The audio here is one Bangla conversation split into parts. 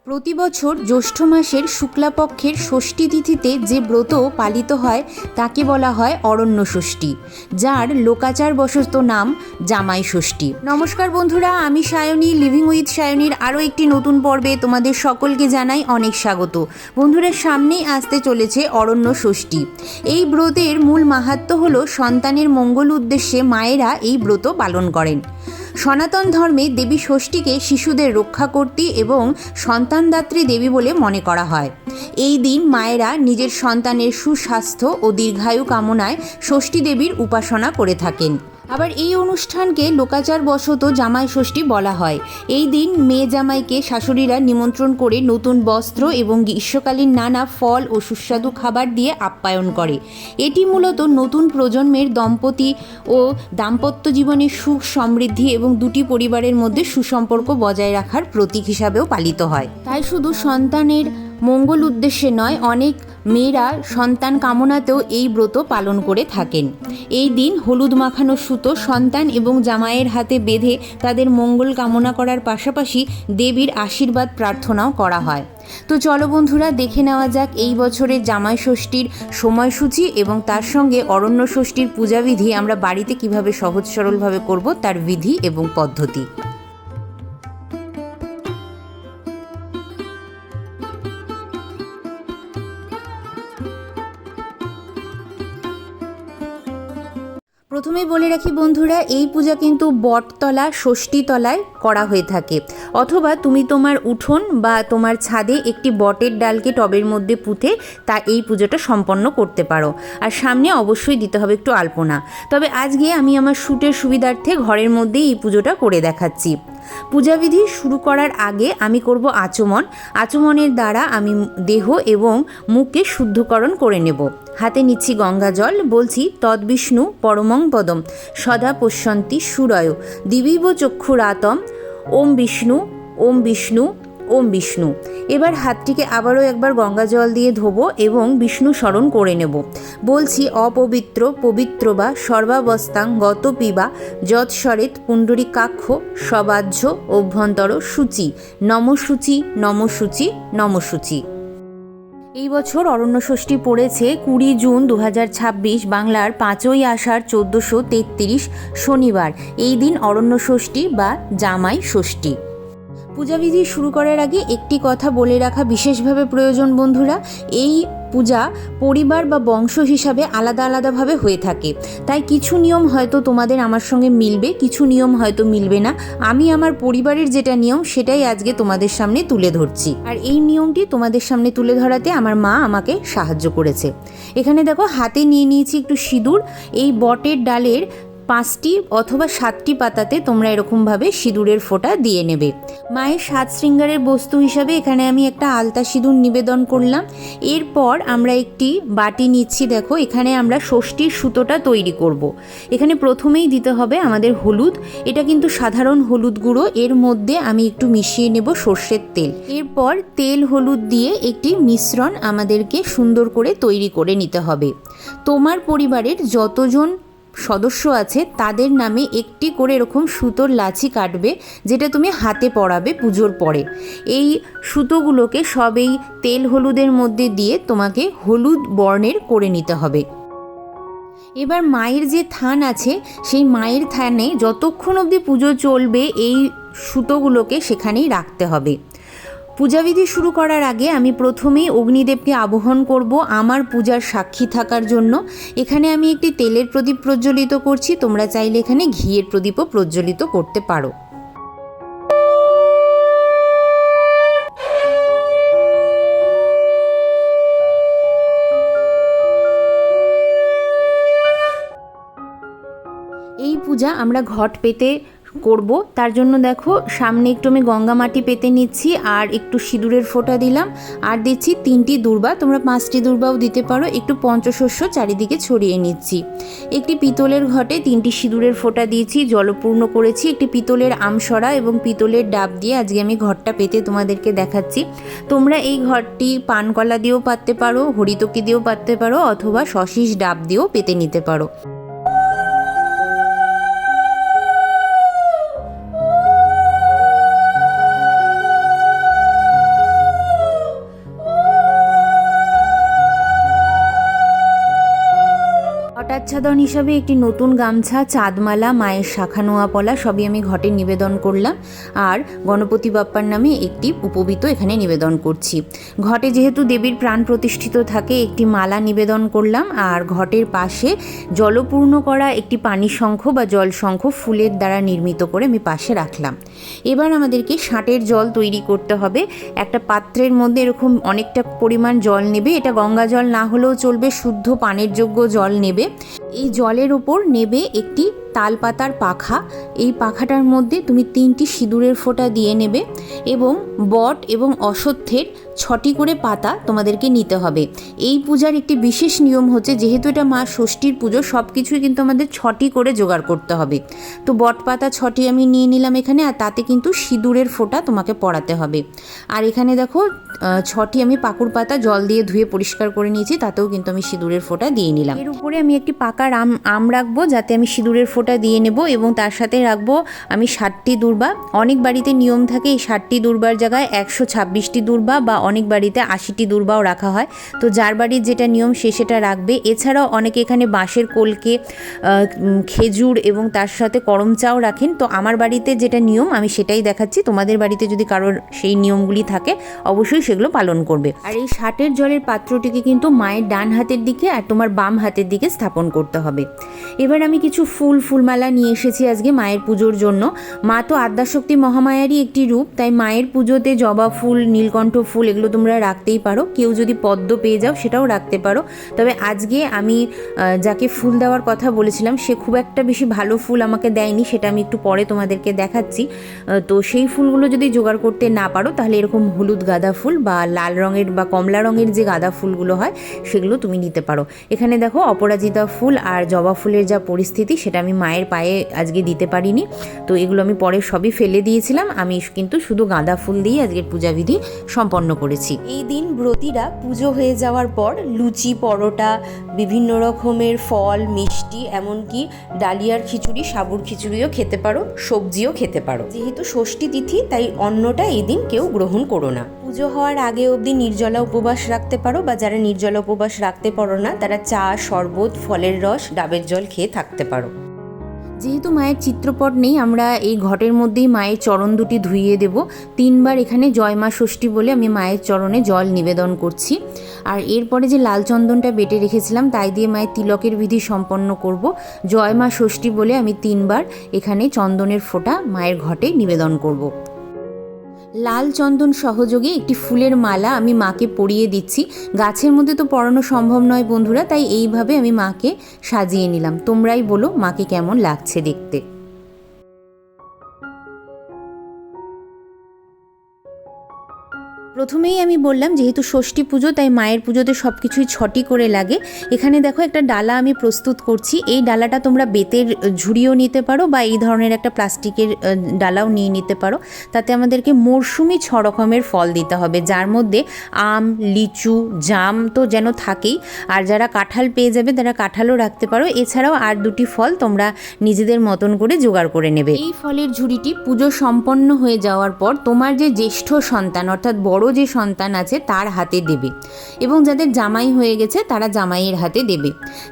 প্রতি বছর জ্যৈষ্ঠ মাসের শুক্লাপক্ষের ষষ্ঠী তিথিতে যে ব্রত পালিত হয় তাকে বলা হয় অরণ্য ষষ্ঠী, যার লোকাচারবশত নাম জামাই ষষ্ঠী। নমস্কার বন্ধুরা, আমি সায়নী, লিভিং উইথ সায়নীর আরও একটি নতুন পর্বে তোমাদের সকলকে জানাই অনেক স্বাগত। বন্ধুরা, সামনেই আসতে চলেছে অরণ্য ষষ্ঠী। এই ব্রতের মূল মাহাত্ম্য হলো সন্তানের মঙ্গল উদ্দেশ্যে মায়েরা এই ব্রত পালন করেন। সনাতন ধর্মে দেবী ষষ্ঠীকে শিশুদের রক্ষাকর্ত্রী এবং সন্তানদাত্রী দেবী বলে মনে করা হয়। এই দিন মায়েরা নিজের সন্তানের সুস্বাস্থ্য ও দীর্ঘায়ু কামনায় ষষ্ঠী দেবীর উপাসনা করে থাকেন। আবার এই অনুষ্ঠানকে লোকাচারবশত জামাই ষষ্ঠী বলা হয়। এই দিন মেয়ে জামাইকে শাশুড়িরা নিমন্ত্রণ করে নতুন বস্ত্র এবং গ্রীষ্মকালীন নানা ফল ও সুস্বাদু খাবার দিয়ে আপ্যায়ন করে। এটি মূলত নতুন প্রজন্মের দম্পতি ও দাম্পত্য জীবনের সুখ সমৃদ্ধি এবং দুটি পরিবারের মধ্যে সুসম্পর্ক বজায় রাখার প্রতীক হিসাবেও পালিত হয়। তাই শুধু সন্তানের মঙ্গল উদ্দেশ্যে নয়, অনেক মেয়েরা সন্তান কামনাতেও এই ব্রত পালন করে থাকেন। এই দিন হলুদ মাখানো সুতো সন্তান এবং জামাইয়ের হাতে বেঁধে তাদের মঙ্গল কামনা করার পাশাপাশি দেবীর আশীর্বাদ প্রার্থনাও করা হয়। তো চলো বন্ধুরা, দেখে নেওয়া যাক এই বছরের জামাই ষষ্ঠীর সময়সূচি এবং তার সঙ্গে অরণ্য ষষ্ঠীর পূজাবিধি আমরা বাড়িতে কিভাবে সহজ সরলভাবে করব তার বিধি এবং পদ্ধতি। প্রথমেই বলে রাখি বন্ধুরা, এই পূজা কিন্তু বটতলা ষষ্ঠীতলায় করা হয়ে থাকে, অথবা তুমি তোমার উঠোন বা তোমার ছাদে একটি বটের ডালকে টবের মধ্যে পুঁতে এই পুজোটা সম্পন্ন করতে পারো। আর সামনে অবশ্যই দিতে হবে একটু আলপনা। তবে আজকে আমি আমার শ্যুটের সুবিধার্থে ঘরের মধ্যেই এই পুজোটা করে দেখাচ্ছি। পূজাবিধি শুরু করার আগে আমি করব আচমন। আচমনের দ্বারা আমি দেহ এবং মুখকে শুদ্ধকরণ করে নেব। হাতে নিচ্ছি গঙ্গা জল, বলছি তদ্বিষ্ণু পরমং পদম সদা পশ্যন্তি সুরয় দিবিব চক্ষুরাতম ওম বিষ্ণু ওম বিষ্ণু ওম বিষ্ণু। এবার হাতটিকে আবারও একবার গঙ্গা জল দিয়ে ধোবো এবং বিষ্ণু স্মরণ করে নেব। বলছি অপবিত্র পবিত্র বা সর্বাবস্থাং গত পিবা যৎসরেত পুণ্ডরীকাক্ষ সবাহ্য অভ্যন্তর সূচি নমসূচি নমসূচি নমসূচি। এই বছর অরণ্য ষষ্ঠী পড়েছে 20 জুন 2026, বাংলার 5ই আষাঢ় 1433 শনিবার। এই দিন অরণ্য ষষ্ঠী বা জামাই ষষ্ঠী। পূজাবিধি শুরু করার আগে একটি কথা বলে রাখা বিশেষভাবে প্রয়োজন বন্ধুরা। এই পূজা পরিবার বা বংশ হিসাবে আলাদা আলাদাভাবে হয়ে থাকে, তাই কিছু নিয়ম হয়তো তোমাদের আমার সঙ্গে মিলবে, কিছু নিয়ম হয়তো মিলবে না। আমি আমার পরিবারের যেটা নিয়ম সেটাই আজকে তোমাদের সামনে তুলে ধরছি, আর এই নিয়মটি তোমাদের সামনে তুলে ধরাতে আমার মা আমাকে সাহায্য করেছে। এখানে দেখো, হাতে নিয়ে নিয়েছি একটু সিঁদুর। এই বটের ডালের 5টি অথবা 7টি পাতাতে তোমরা এরকমভাবে সিঁদুরের ফোঁটা দিয়ে নেবে। মায়ের সাত শৃঙ্গারের বস্তু হিসাবে এখানে আমি একটা আলতা সিঁদুর নিবেদন করলাম। এরপর আমরা একটি বাটি নিচ্ছি। দেখো, এখানে আমরা ষষ্ঠীর সুতোটা তৈরি করব। এখানে প্রথমেই দিতে হবে আমাদের হলুদ। এটা কিন্তু সাধারণ হলুদ গুঁড়ো, এর মধ্যে আমি একটু মিশিয়ে নেব সর্ষের তেল। এরপর তেল হলুদ দিয়ে একটি মিশ্রণ আমাদেরকে সুন্দর করে তৈরি করে নিতে হবে। তোমার পরিবারের যতজন সদস্য আছে তাদের নামে একটি করে এরকম সুতোর লাচি কাটবে, যেটা তুমি হাতে পরাবে পুজোর পরে। এই সুতোগুলোকে সব এই তেল হলুদের মধ্যে দিয়ে তোমাকে হলুদ বর্ণের করে নিতে হবে। এবার মায়ের যে থান আছে সেই মায়ের থানে যতক্ষণ অবধি পুজো চলবে এই সুতোগুলোকে সেখানেই রাখতে হবে। পূজাবিধি শুরু করার আগে আমি প্রথমেই অগ্নিদেবকে আবাহন করব আমার পূজার সাক্ষী থাকার জন্য। এখানে আমি একটি তেলের প্রদীপ প্রজ্বলিত করছি, তোমরা চাইলে এখানে ঘিয়ের প্রদীপও প্রজ্বলিত করতে পারো। এই পূজা আমরা ঘট পেতে করব, তার জন্য দেখো সামনে একটু আমি গঙ্গা মাটি পেতে নিচ্ছি আর একটু সিঁদুরের ফোঁটা দিলাম, আর দিচ্ছি 3টি দূর্বা, তোমরা 5টি দূর্বাও দিতে পারো। একটু পঞ্চশস্য চারিদিকে ছড়িয়ে নিচ্ছি। একটি পিতলের ঘটে 3টি সিঁদুরের ফোঁটা দিয়েছি, জলপূর্ণ করেছি। একটি পিতলের আমসরা এবং পিতলের ডাব দিয়ে আজকে আমি ঘরটা পেতে তোমাদেরকে দেখাচ্ছি। তোমরা এই ঘরটি পানকলা দিয়েও পাততে পারো, হরিতকি দিয়েও পাততে পারো, অথবা শশীষ ডাব দিয়েও পেতে নিতে পারো। প্রসাদন হিসাবে একটি নতুন গামছা, চাঁদমালা, মায়ের শাখা নোয়া পলা সবই আমি ঘটে নিবেদন করলাম। আর গণপতি বাপ্পার নামে একটি উপবীত এখানে নিবেদন করছি। ঘটে যেহেতু দেবীর প্রাণ প্রতিষ্ঠিত থাকে, একটি মালা নিবেদন করলাম। আর ঘটের পাশে জলপূর্ণ করা একটি পানি শঙ্খ বা জল শঙ্খ ফুলের দ্বারা নির্মিত করে আমি পাশে রাখলাম। এবার আমাদেরকে ষাটের জল তৈরি করতে হবে। একটা পাত্রের মধ্যে এরকম অনেকটা পরিমাণ জল নেবে। এটা গঙ্গা জল না হলেও চলবে, শুদ্ধ পানের যোগ্য জল নেবে। এই জলের ওপর নেবে একটি তালপাতার পাখা। এই পাখাটার মধ্যে তুমি 3টি সিঁদুরের ফোঁটা দিয়ে নেবে এবং বট এবং অশ্বত্থের 6টি করে পাতা তোমাদেরকে নিতে হবে। এই পূজার একটি বিশেষ নিয়ম হচ্ছে, যেহেতু এটা মা ষষ্ঠীর পুজো, সব কিছুই কিন্তু আমাদের 6টি করে জোগাড় করতে হবে। তো বট পাতা 6টি আমি নিয়ে নিলাম এখানে, আর তাতে কিন্তু সিঁদুরের ফোঁটা তোমাকে পরাতে হবে। আর এখানে দেখো 6টি আমি পাকুড় পাতা জল দিয়ে ধুয়ে পরিষ্কার করে নিয়েছি, তাতেও কিন্তু আমি সিঁদুরের ফোঁটা দিয়ে নিলাম। এর উপরে আমি একটি পাকা আম রাখবো, যাতে আমি সিঁদুরের ফোঁটা দিয়ে নেব, এবং তার সাথে রাখবো আমি 60টি দূর্বা। অনেক বাড়িতে নিয়ম থাকে এই 60টি দূর্বার জায়গায় 126টি দূর্বা বা অনেক বাড়িতে 80টি দূর্বাও রাখা হয়। তো যার বাড়ির যেটা নিয়ম সে সেটা রাখবে। এছাড়াও অনেকে এখানে বাঁশের কলকে, খেজুর এবং তার সাথে করম চাও রাখেন। তো আমার বাড়িতে যেটা নিয়ম আমি সেটাই দেখাচ্ছি। তোমাদের বাড়িতে যদি কারোর সেই নিয়মগুলি থাকে অবশ্যই সেগুলো পালন করবে। আর এই 60 জলের পাত্রটিকে কিন্তু মায়ের ডান হাতের দিকে আর তোমার বাম হাতের দিকে স্থাপন করতে হবে। এবার আমি কিছু ফুলমালা নিয়ে এসেছি আজকে মায়ের পুজোর জন্য। মা তো আদ্যাশক্তি মহামায়ারই একটি রূপ, তাই মায়ের পুজোতে জবা ফুল, নীলকণ্ঠ ফুল এগুলো তোমরা রাখতেই পারো। কেউ যদি পদ্ম পেয়ে যাও সেটাও রাখতে পারো। তবে আজকে আমি যাকে ফুল দেওয়ার কথা বলেছিলাম সে খুব একটা বেশি ভালো ফুল আমাকে দেয়নি, সেটা আমি একটু পরে তোমাদেরকে দেখাচ্ছি। তো সেই ফুলগুলো যদি জোগাড় করতে না পারো তাহলে এরকম হলুদ গাঁদা ফুল বা লাল রঙের বা কমলা রঙের যে গাঁদা ফুলগুলো হয় সেগুলো তুমি নিতে পারো। এখানে দেখো অপরাজিতা ফুল আর জবা ফুলের যা পরিস্থিতি সেটা আমি মায়ের পায়ে আজকে দিতে পারিনি, তো এগুলো আমি পরে সবই ফেলে দিয়েছিলাম। আমি কিন্তু শুধু গাঁদা ফুল দিয়ে আজকের পূজাবিধি সম্পন্ন করেছি। এই দিন ব্রতীরা পুজো হয়ে যাওয়ার পর লুচি, পরোটা, বিভিন্ন রকমের ফল, মিষ্টি, এমনকি ডালিয়ার খিচুড়ি, সাবুর খিচুড়িও খেতে পারো, সবজিও খেতে পারো। যেহেতু ষষ্ঠী তিথি তাই অন্নটা এই দিন কেউ গ্রহণ করো না। পুজো হওয়ার আগে অবধি নির্জলা উপবাস রাখতে পারো, বা যারা নির্জলা উপবাস রাখতে পারো না তারা চা, শরবত, ফলের রস, ডাবের জল খেয়ে থাকতে পারো। যেহেতু মায়ের চিত্রপট নেই, আমরা এই ঘটের মধ্যেই মায়ের চরণ দুটি ধুইয়ে দেব। 3বার এখানে জয় মা ষষ্ঠী বলে আমি মায়ের চরণে জল নিবেদন করছি। আর এরপরে যে লাল চন্দনটা বেটে রেখেছিলাম তাই দিয়ে মায়ের তিলকের বিধি সম্পন্ন করব। জয় মা ষষ্ঠী বলে আমি 3বার এখানে চন্দনের ফোঁটা মায়ের ঘটে নিবেদন করব। লাল চন্দন সহযোগে একটি ফুলের মালা আমি মাকে পরিয়ে দিচ্ছি। গাছের মধ্যে তো পরানো সম্ভব নয় বন্ধুরা, তাই এইভাবে আমি মাকে সাজিয়ে নিলাম। তোমরাই বলো মাকে কেমন লাগছে দেখতে। প্রথমেই আমি বললাম যেহেতু ষষ্ঠী পুজো তাই মায়ের পুজোতে সব কিছুই 6টি করে লাগে। এখানে দেখো একটা ডালা আমি প্রস্তুত করছি। এই ডালাটা তোমরা বেতের ঝুড়িও নিতে পারো বা এই ধরনের একটা প্লাস্টিকের ডালাও নিয়ে নিতে পারো। তাতে আমাদেরকে মরশুমি 6 রকমের ফল দিতে হবে, যার মধ্যে আম, লিচু, জাম তো যেন থাকেই, আর যারা কাঁঠাল পেয়ে যাবে তারা কাঁঠালও রাখতে পারো। এছাড়াও আর 2টি ফল তোমরা নিজেদের মতন করে জোগাড় করে নেবে। এই ফলের ঝুড়িটি পুজো সম্পন্ন হয়ে যাওয়ার পর তোমার যে জ্যেষ্ঠ সন্তান অর্থাৎ বড় যে সন্তান আছে তার হাতে দেবে, এবং যাদের জামাই হয়ে গেছে তারা জামাইয়ের হাতে দেবে।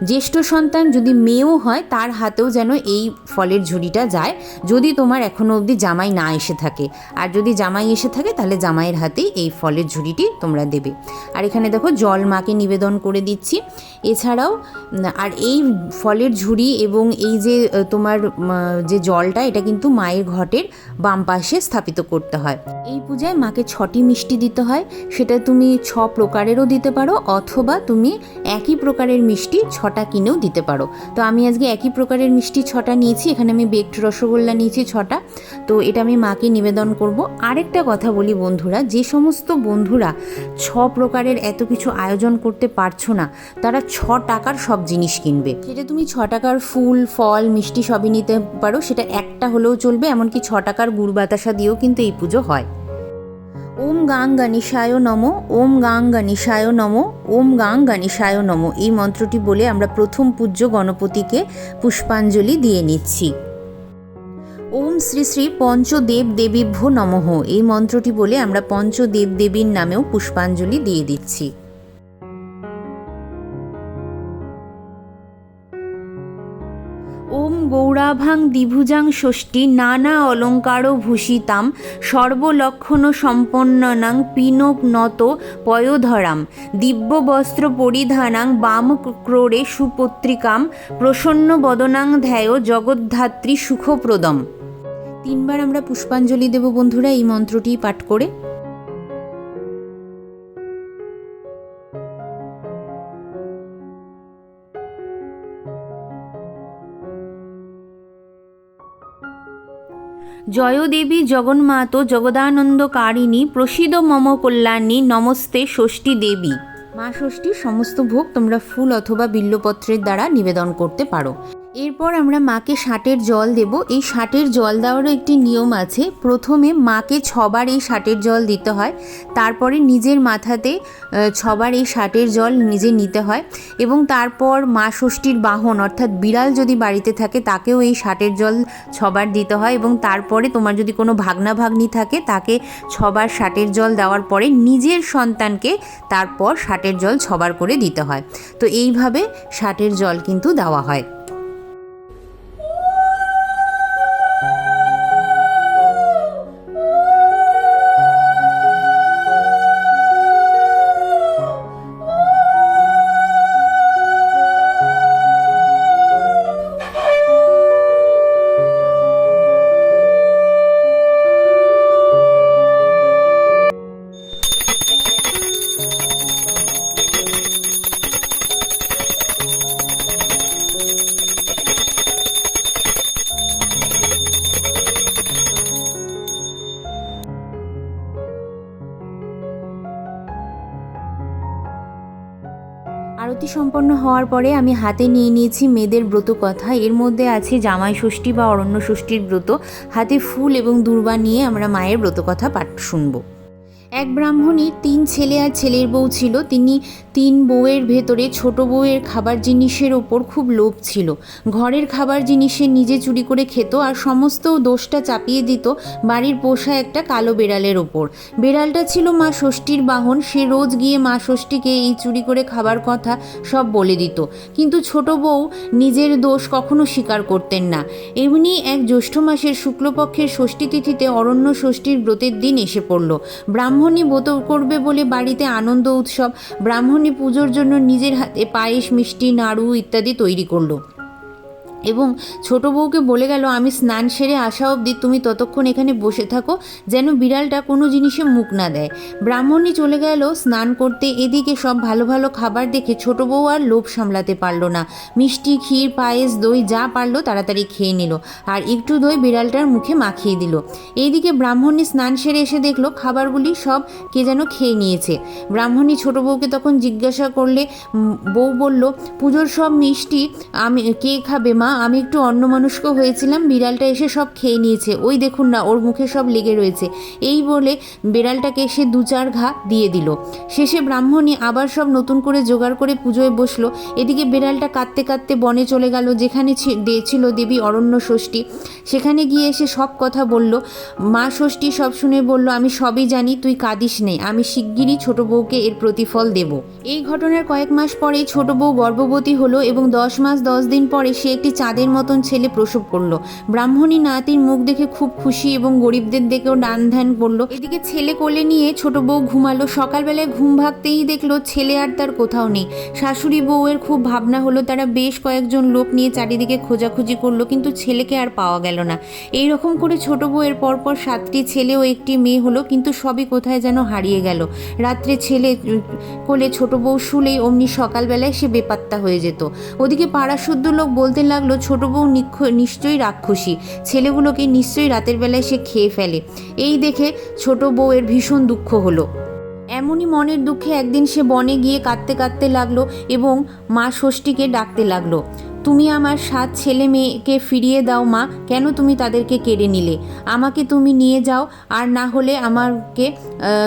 জ্যেষ্ঠ সন্তান যদি মেয়েও হয় তার হাতেও যেন এই ফলের ঝুড়িটা যায়, যদি তোমার এখনো অবধি জামাই না এসে থাকে। আর যদি জামাই এসে থাকে তাহলে জামাইয়ের হাতেই এই ফলের ঝুড়িটি তোমরা দেবে। আর এখানে দেখো জল মাকে নিবেদন করে দিচ্ছি। এছাড়াও আর এই ফলের ঝুড়ি এবং এই যে তোমার যে জলটা, এটা কিন্তু মায়ের ঘটের বাম পাশে স্থাপিত করতে হয়। এই পূজায় মাকে 6টি মিষ্টি দিতে হয়। সেটা তুমি 6 প্রকারেরও দিতে পারো, অথবা তুমি একই প্রকারের মিষ্টি 6টা কিনেও দিতে পারো। তো আমি আজকে একই প্রকারের মিষ্টি 6টা নিয়েছি। এখানে আমি বেকড রসগোল্লা নিয়েছি 6টা। তো এটা আমি মাকে নিবেদন করব। আরেকটা কথা বলি বন্ধুরা, যে সমস্ত বন্ধুরা 6 প্রকারের এত কিছু আয়োজন করতে পারছো না তারা 6 টাকার সব জিনিস কিনবে। সেটা তুমি 6 টাকার ফুল, ফল, মিষ্টি সবই নিতে পারো, সেটা একটা হলেও চলবে। এমনকি 6 টাকার গুড় বাতাসা দিয়েও কিন্তু এই পুজো হয়। ওম গাং গণেশায় নমো, ওম গাং গণেশায় নমো, ওম গাং গণেশায় নমো, এই মন্ত্রটি বলে আমরা প্রথম পূজ্য গণপতিকে পুষ্পাঞ্জলি দিয়ে নিচ্ছি। ওম শ্রী শ্রী পঞ্চদেব দেবীভ্যো নমঃ, এই মন্ত্রটি বলে আমরা পঞ্চদেব দেবীর নামেও পুষ্পাঞ্জলি দিয়ে দিচ্ছি। গৌরাভাং দ্বিভুজাং ষষ্ঠী নানা অলঙ্কার ভূষিতাম সর্বলক্ষণ সম্পন্ননাং পিনোনত পয়োধরাম দিব্যবস্ত্র পরিধানাং বাম ক্রোড়ে সুপত্রিকাম প্রসন্ন বদনাং ধ্যায় জগদ্ধাত্রী সুখপ্রদম। 3 বার আমরা পুষ্পাঞ্জলি দেব বন্ধুরা এই মন্ত্রটি পাঠ করে। জয় দেবী জগন্মাতো জগদানন্দকারিণী প্রসিদ মম কল্যাণী নমস্তে ষষ্ঠী দেবী। মা ষষ্ঠীর সমস্ত ভোগ তোমরা ফুল অথবা বিল্লপত্রের দ্বারা নিবেদন করতে পারো। এরপর আমরা মাকে ষাটের জল দেব। এই ষাটের জল দেওয়ারও একটি নিয়ম আছে। প্রথমে মাকে 6 বার এই ষাটের জল দিতে হয়, তারপরে নিজের মাথাতে 6 বার এই ষাটের জল নিজে নিতে হয় এবং তারপর মা ষষ্ঠীর বাহন অর্থাৎ বিড়াল যদি বাড়িতে থাকে তাকেও এই ষাটের জল 6 বার দিতে হয় এবং তারপরে তোমার যদি কোনো ভাগনা ভাগ্নি থাকে তাকে 6 বার ষাটের জল দেওয়ার পরে নিজের সন্তানকে তারপর ষাটের জল 6 বার করে দিতে হয়। তো এইভাবে ষাটের জল কিন্তু দেওয়া হয়। আরতি সম্পন্ন হওয়ার পরে আমি হাতে নিয়ে নিয়েছি মেয়েদের ব্রত কথা। এর মধ্যে আছে জামাই ষষ্ঠী বা অরণ্য ষষ্ঠীর ব্রত। হাতে ফুল এবং দূর্বা নিয়ে আমরা মায়ের ব্রত কথা পাঠ শুনব। এক ব্রাহ্মণীর 3 ছেলে আর ছেলের বউ ছিল। তিনি 3 বউয়ের ভেতরে ছোট বউয়ের খাবার জিনিসের ওপর খুব লোভ ছিল। ঘরের খাবার জিনিসে নিজে চুরি করে খেত আর সমস্ত দোষটা চাপিয়ে দিত বাড়ির পোষা একটা কালো বেড়ালের ওপর। বেড়ালটা ছিল মা ষষ্ঠীর বাহন। সে রোজ গিয়ে মা ষষ্ঠীকে এই চুরি করে খাবার কথা সব বলে দিত, কিন্তু ছোট বউ নিজের দোষ কখনো স্বীকার করতেন না। এমনি এক জ্যৈষ্ঠ মাসের শুক্লপক্ষের ষষ্ঠী তিথিতে অরণ্য ষষ্ঠীর ব্রতের দিন এসে পড়ল। ব্রাহ্মণী ব্রত করবে বলে বাড়িতে আনন্দ উৎসব। ব্রাহ্মণী পুজোর জন্য নিজের হাতে পায়েস, মিষ্টি, নাড়ু ইত্যাদি তৈরি করলো এবং ছোট বউকে বলে গেল, আমি স্নান সেরে আসা অবধি তুমি ততক্ষণ এখানে বসে থাকো যেন বিড়ালটা কোনো জিনিসে মুখ না দেয়। ব্রাহ্মণী চলে গেল স্নান করতে। এদিকে সব ভালো ভালো খাবার দেখে ছোট বউ আর লোভ সামলাতে পারলো না। মিষ্টি, ক্ষীর, পায়েস, দই যা পারলো তাড়াতাড়ি খেয়ে নিল আর একটু দই বিড়ালটার মুখে মাখিয়ে দিল। এইদিকে ব্রাহ্মণী স্নান সেরে এসে দেখলো খাবারগুলি সব কে যেন খেয়ে নিয়েছে। ব্রাহ্মণী ছোট বউকে তখন জিজ্ঞাসা করলে বউ বলল, পুজোর সব মিষ্টি আমি কে খাবে মা? আমি একটু অন্যমনস্ক হয়েছিলাম, বিড়ালটা এসে সব খেয়ে নিয়েছে, ওই দেখুন না ওর মুখে সব লেগে রয়েছে। এই বলে বিড়ালটাকে সে 2-4 ঘা দিয়ে দিল। শেষে ব্রাহ্মণী আবার সব নতুন করে জোগাড় করে পুজোয় বসলো। এদিকে বিড়ালটা কাঁদতে কাঁদতে বনে চলে গেল যেখানে ছিল দেবী অরণ্য ষষ্ঠী। সেখানে গিয়ে এসে সব কথা বলল। মা ষষ্ঠী সব শুনে বলল, আমি সবই জানি, তুই কাঁদিস নে, আমি শিগগিরই ছোট বউকে এর প্রতিফল দেব। এই ঘটনার কয়েক মাস পরেই ছোট বউ গর্ভবতী হলো এবং 10 মাস 10 দিন পরে সে একটি চাঁদের মতন ছেলে প্রসব করলো। ব্রাহ্মণী নাতির মুখ দেখে খুব খুশি এবং গরিবদের দেখেও দান ধ্যান করলো। এদিকে ছেলে কোলে নিয়ে ছোট বউ ঘুমালো। সকালবেলায় ঘুম ভাঙতেই দেখলো ছেলে আর তার কোথাও নেই। শাশুড়ি বউয়ের খুব ভাবনা হলো। তারা বেশ কয়েকজন লোক নিয়ে চারিদিকে খোঁজাখুঁজি করলো, কিন্তু ছেলেকে আর পাওয়া গেল না। এই রকম করে ছোট বউয়ের পরপর 7টি ছেলে ও 1টি মেয়ে হলো, কিন্তু সবই কোথায় যেন হারিয়ে গেল। রাত্রে ছেলে কোলে ছোট বউ শুলেই অমনি সকালবেলায় সে বেপাত্তা হয়ে যেত। ওদিকে পাড়া শুদ্ধ লোক বলতে লাগলো, ছোট বউ নিশ্চয়ই রাক্ষসী, ছেলেগুলোকে নিশ্চয়ই রাতের বেলায় সে খেয়ে ফেলে। এই দেখে ছোট বউয়ের ভীষণ দুঃখ হলো। এমনই মনের দুঃখে একদিন সে বনে গিয়ে কাঁদতে কাঁদতে লাগলো এবং মা ষষ্ঠীকে ডাকতে লাগলো, তুমি আমার 7 ছেলে মেয়েকে ফিরিয়ে দাও মা, কেন তুমি তাদেরকে কেড়ে নিলে? আমাকে তুমি নিয়ে যাও, আর না হলে আমাকে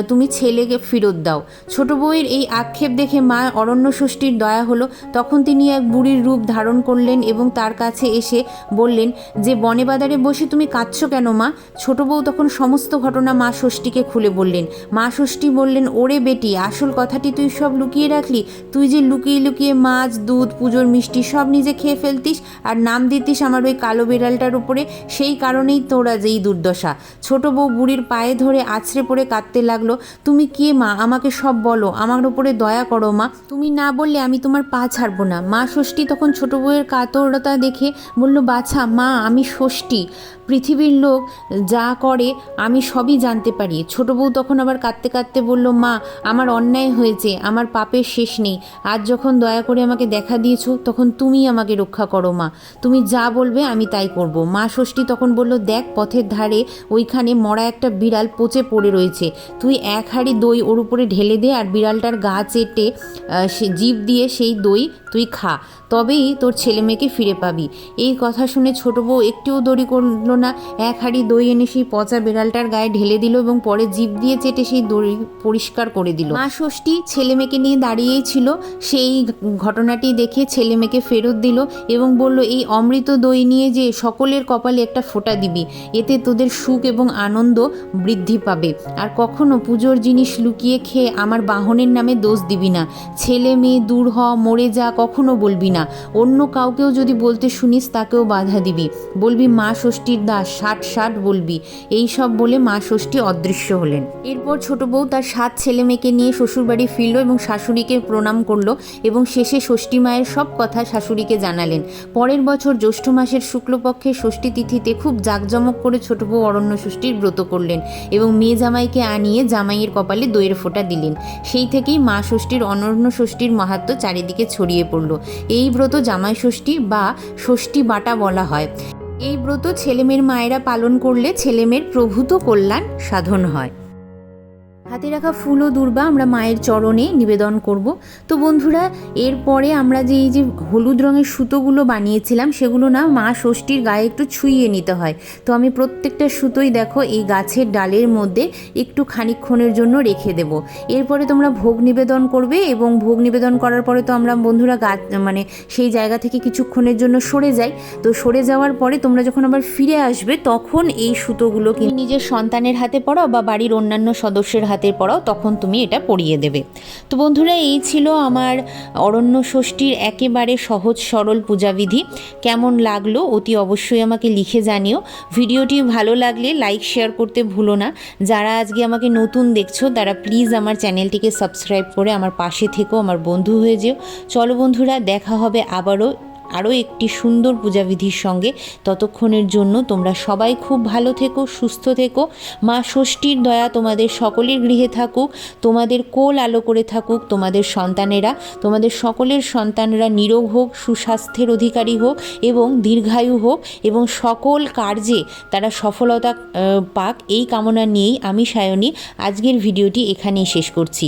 তুমি ছেলেকে ফেরত দাও। ছোট বউয়ের এই আক্ষেপ দেখে মা অরণ্য ষষ্ঠীর দয়া হলো। তখন তিনি এক বুড়ির রূপ ধারণ করলেন এবং তার কাছে এসে বললেন যে, বনে বাদারে বসে তুমি কাঁদছো কেন মা? ছোট বউ তখন সমস্ত ঘটনা মা ষষ্ঠীকে খুলে বললেন। মা ষষ্ঠী বললেন, ওরে বেটি, আসল কথাটি তুই সব লুকিয়ে রাখলি। তুই যে লুকিয়ে লুকিয়ে মাছ, দুধ, পুজোর মিষ্টি সব নিজে খেয়ে ফেলতিস আর নাম দিতিস আমার ওই কালো বিড়ালটার উপরে, সেই কারণেই তোরা যেই দুর্দশা। ছোট বউ বুড়ির পায়ে ধরে আছড়ে পড়ে কাঁদতে লাগলো, তুমি কে মা, আমাকে সব বলো, আমার উপরে দয়া করো মা, তুমি না বললে আমি তোমার পা ছাড়বো না। মা ষষ্ঠী তখন ছোট বউয়ের কাতরতা দেখে বলল, বাছা মা, আমি ষষ্ঠী, পৃথিবীর লোক যা করে আমি সবই জানতে পারি। ছোট বউ তখন আবার কাঁদতে কাঁদতে বলল, মা আমার অন্যায় হয়েছে, আমার পাপের শেষ নেই, আজ যখন দয়া করে আমাকে দেখা দিয়েছো তখন তুমি আমাকে রক্ষা করো মা, তুমি যা বলবে আমি তাই করব। মা ষষ্ঠী তখন বলল, দেখ পথের ধারে ওইখানে মরা একটা বিড়াল পচে পড়ে রয়েছে, তুই এক হাঁড়ি দই ওর উপরে ঢেলে দে আর বিড়ালটার গা চেটে সে জিভ দিয়ে সেই দই তুই খা, তবেই তোর ছেলে মেয়েকে ফিরে পাবি। এই কথা শুনে ছোট বউ একটুও দেরি করলো না, এক হাঁড়ি দই এনে সেই পচা বিড়ালটার গায়ে ঢেলে দিল এবং পরে জিভ দিয়ে চেটে সেই দই পরিষ্কার করে দিল। মা ষষ্ঠী ছেলে মেয়েকে নিয়ে দাঁড়িয়েই ছিল, সেই ঘটনাটি দেখে ছেলে মেয়েকে ফেরত দিল এবং বলল, এই অমৃত দই নিয়ে যে সকলের কপালে একটা ফোঁটা দিবি, এতে তোদের সুখ এবং আনন্দ বৃদ্ধি পাবে। আর কখনো পুজোর জিনিস লুকিয়ে খেয়ে আমার বাহনের নামে দোষ দিবি না, ছেলে মেয়ে দূর হ, মরে যা কখনো বলবি না, অন্য কাউকেও যদি বলতে শুনিস তাকেও বাধা দিবি, বলবি মা ষষ্ঠীর দাস, 60 বলবি। এই সব বলে মা ষষ্ঠী অদৃশ্য হলেন। এরপর ছোট বউ তার 7 ছেলে মেয়েকে নিয়ে শ্বশুরবাড়ি ফিরল এবং শাশুড়িকে প্রণাম করলো এবং শেষে ষষ্ঠী মায়ের সব কথা শাশুড়িকে জানালেন। পরের বছর জ্যৈষ্ঠ মাসের শুক্লপক্ষের ষষ্ঠী তিথিতে খুব জাঁকজমক করে ছোট বউ অরণ্য ষষ্ঠীর ব্রত করলেন এবং মেয়ে জামাইকে আনিয়ে জামাইয়ের কপালে দইয়ের ফোঁটা দিলেন। সেই থেকেই মা ষষ্ঠীর অরণ্য ষষ্ঠীর মাহাত্ম্য চারিদিকে ছড়িয়ে পড়ল। এই ব্রত জামাই ষষ্ঠী বা ষষ্ঠী বাটা বলা হয়। এই ব্রত ছেলেমেয়ের মায়েরা পালন করলে ছেলেমেয়ের প্রভূত কল্যাণ সাধন হয়। হাতে রাখা ফুল ও দূর্বা আমরা মায়ের চরণে নিবেদন করব। তো বন্ধুরা, এরপরে আমরা যে এই যে হলুদ রঙের সুতোগুলো বানিয়েছিলাম সেগুলো না মা ষষ্ঠীর গায়ে একটু ছুঁইয়ে নিতে হয়। তো আমি প্রত্যেকটা সুতোই দেখো এই গাছের ডালের মধ্যে একটু খানিকক্ষণের জন্য রেখে দেব। এরপরে তোমরা ভোগ নিবেদন করবে এবং ভোগ নিবেদন করার পরে তো আমরা বন্ধুরা মানে সেই জায়গা থেকে কিছুক্ষণের জন্য সরে যাই। তো সরে যাওয়ার পরে তোমরা যখন আবার ফিরে আসবে তখন এই সুতোগুলো কি নিজের সন্তানের হাতে পরাও বা বাড়ির অন্যান্য সদস্যের হাতে পড়াও, তখন তুমি এটা পরিয়ে দেবে। তো বন্ধুরা, এই ছিল আমার অরণ্য ষষ্ঠীর একেবারে সহজ সরল পূজাবিধি। কেমন লাগলো অতি অবশ্যই আমাকে লিখে জানিও। ভিডিওটি ভালো লাগলে লাইক শেয়ার করতে ভুলো না। যারা আজকে আমাকে নতুন দেখছো তারা প্লিজ আমার চ্যানেলটিকে সাবস্ক্রাইব করে আমার পাশে থেকো, আমার বন্ধু হয়ে যেও। চলো বন্ধুরা, দেখা হবে আরও একটি সুন্দর পূজাবিধির সঙ্গে। ততক্ষণের জন্য তোমরা সবাই খুব ভালো থেকো, সুস্থ থেকো। মা ষষ্ঠীর দয়া তোমাদের সকলের গৃহে থাকুক, তোমাদের কোল আলো করে থাকুক তোমাদের সকলের সন্তানরা নিরোগ হোক, সুস্বাস্থ্যের অধিকারী হোক এবং দীর্ঘায়ু হোক এবং সকল কার্যে তারা সফলতা পাক, এই কামনা নিয়েই আমি সায়নী আজকের ভিডিওটি এখানেই শেষ করছি।